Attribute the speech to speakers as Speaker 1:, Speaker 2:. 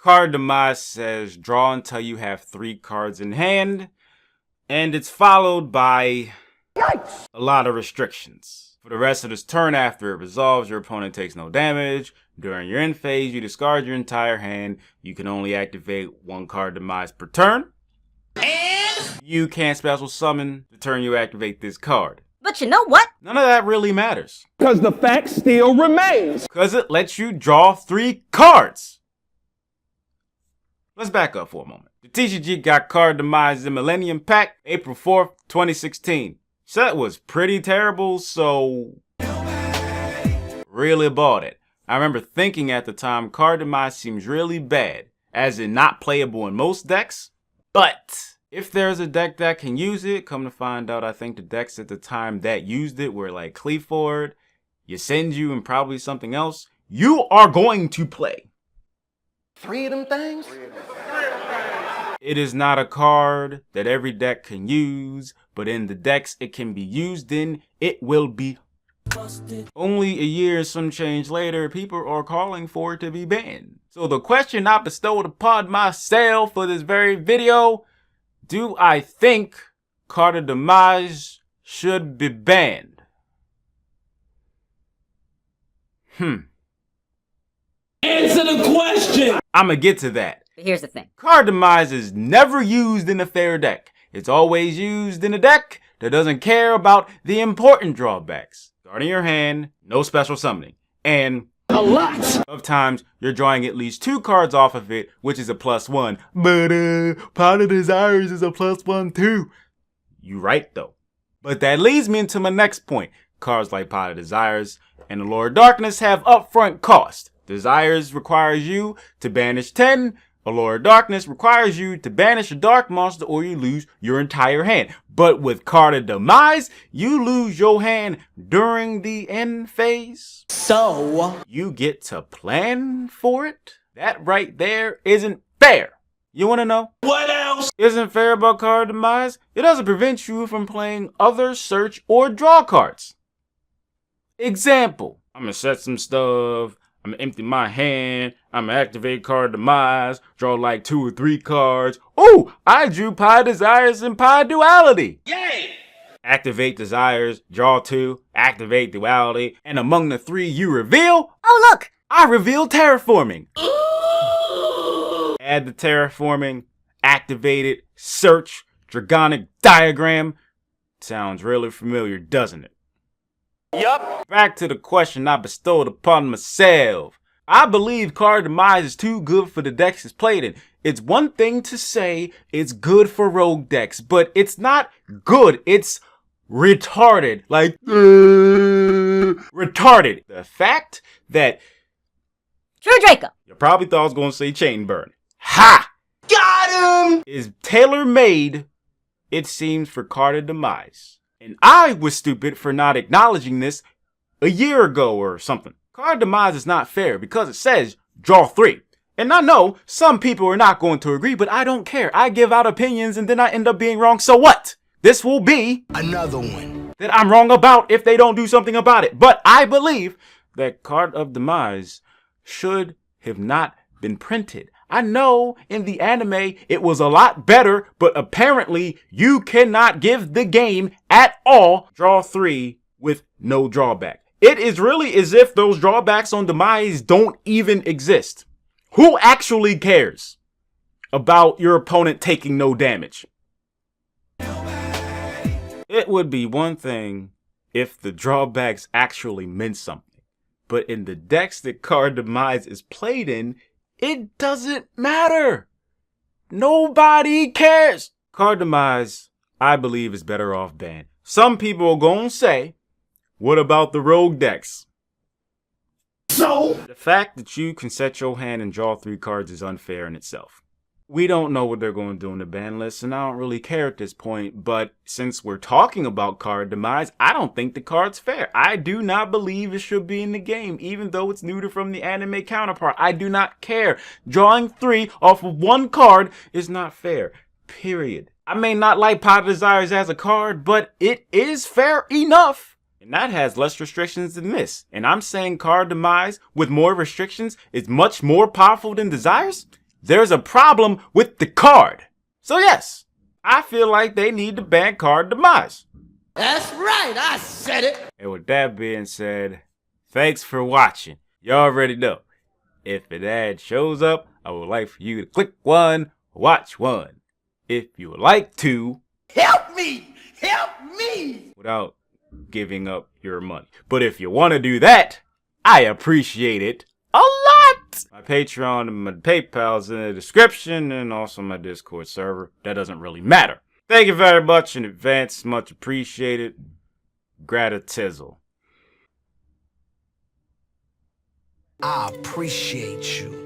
Speaker 1: Card Demise says draw until you have 3 cards in hand, and it's followed by yikes, a lot of restrictions. For the rest of this turn after it resolves, your opponent takes no damage. During your end phase, you discard your entire hand. You can only activate 1 card Demise per turn. And you can't special summon the turn you activate this card.
Speaker 2: But you know what?
Speaker 1: None of that really matters.
Speaker 3: Because the fact still remains.
Speaker 1: Because it lets you draw 3 cards. Let's back up for a moment. The TCG got Card Demise in Millennium Pack, April 4th, 2016. Set was pretty terrible, so really bought it. I remember thinking at the time Card Demise seems really bad, as in not playable in most decks. But if there's a deck that can use it, come to find out I think the decks at the time that used it were like Cleaford, Yasenju, and probably something else. You are going to play
Speaker 3: 3 of them things?
Speaker 1: It is not a card that every deck can use, but in the decks it can be used in, it will be busted. Only a year and some change later, people are calling for it to be banned. So the question I bestowed upon myself for this very video, do I think Card Demise should be banned?
Speaker 3: Answer the question!
Speaker 1: I'ma get to that.
Speaker 2: But here's the thing.
Speaker 1: Card Demise is never used in a fair deck. It's always used in a deck that doesn't care about the important drawbacks. Starting your hand, no special summoning. And a lot of times you're drawing at least 2 cards off of it, which is a +1. But Pot of Desires is a +1 too. You right though. But that leads me into my next point. Cards like Pot of Desires and Allure of Darkness have upfront cost. Desires requires you to banish 10. Allure of Darkness requires you to banish a dark monster or you lose your entire hand. But with Card Demise, you lose your hand during the end phase.
Speaker 3: So
Speaker 1: you get to plan for it? That right there isn't fair. You wanna know
Speaker 3: what else
Speaker 1: isn't fair about Card Demise? It doesn't prevent you from playing other search or draw cards. Example, I'm gonna set some stuff. I'm gonna empty my hand, I'm gonna activate Card Demise, draw like 2 or 3 cards. Ooh, I drew Pie Desires and Pie Duality. Yay! Activate Desires, draw 2, activate Duality, and among the 3 you reveal,
Speaker 2: Oh look!
Speaker 1: I reveal Terraforming. Ooh. Add the Terraforming, activate it, search, Dragonic Diagram. Sounds really familiar, doesn't it? Yup. Back to the question I bestowed upon myself. I believe Card Demise is too good for the decks it's played in. It's one thing to say it's good for rogue decks, but it's not good. It's retarded. Like, retarded. The fact that
Speaker 2: True Draco.
Speaker 1: You probably thought I was going to say Chain Burn. Ha! Got him! Is tailor-made, it seems, for Card Demise. And I was stupid for not acknowledging this a year ago or something. Card Demise is not fair because it says draw 3. And I know some people are not going to agree, but I don't care. I give out opinions and then I end up being wrong. So what? This will be
Speaker 3: another one
Speaker 1: that I'm wrong about if they don't do something about it. But I believe that Card Demise should have not been printed. I know in the anime it was a lot better, but apparently you cannot give the game at all draw 3 with no drawback. It is really as if those drawbacks on Demise don't even exist. Who actually cares about your opponent taking no damage? It would be one thing if the drawbacks actually meant something, but in the decks that Card Demise is played in, it doesn't matter. Nobody cares. Card Demise, I believe, is better off banned. Some people are going to say, what about the rogue decks? So, the fact that you can set your hand and draw 3 cards is unfair in itself. We don't know what they're going to do in the ban list, and I don't really care at this point, but since we're talking about Card Demise, I don't think the card's fair. I do not believe it should be in the game, even though it's neutered from the anime counterpart. I do not care. Drawing 3 off of 1 card is not fair, period. I may not like Pot of Desires as a card, but it is fair enough. And that has less restrictions than this. And I'm saying Card Demise with more restrictions is much more powerful than Desires? there's a problem with the card. So yes, I feel like they need to ban card Demise.
Speaker 3: That's right, I said it.
Speaker 1: And with that being said, thanks for watching. You already know, if an ad shows up, I would like for you to click one, watch one. If you would like to,
Speaker 3: Help me! Help me!
Speaker 1: without giving up your money. But if you want to do that, I appreciate it a lot. My Patreon and my PayPal's in the description, and also my Discord server. That doesn't really matter. Thank you very much in advance. Much appreciated. Gratitizzle.
Speaker 3: I appreciate you.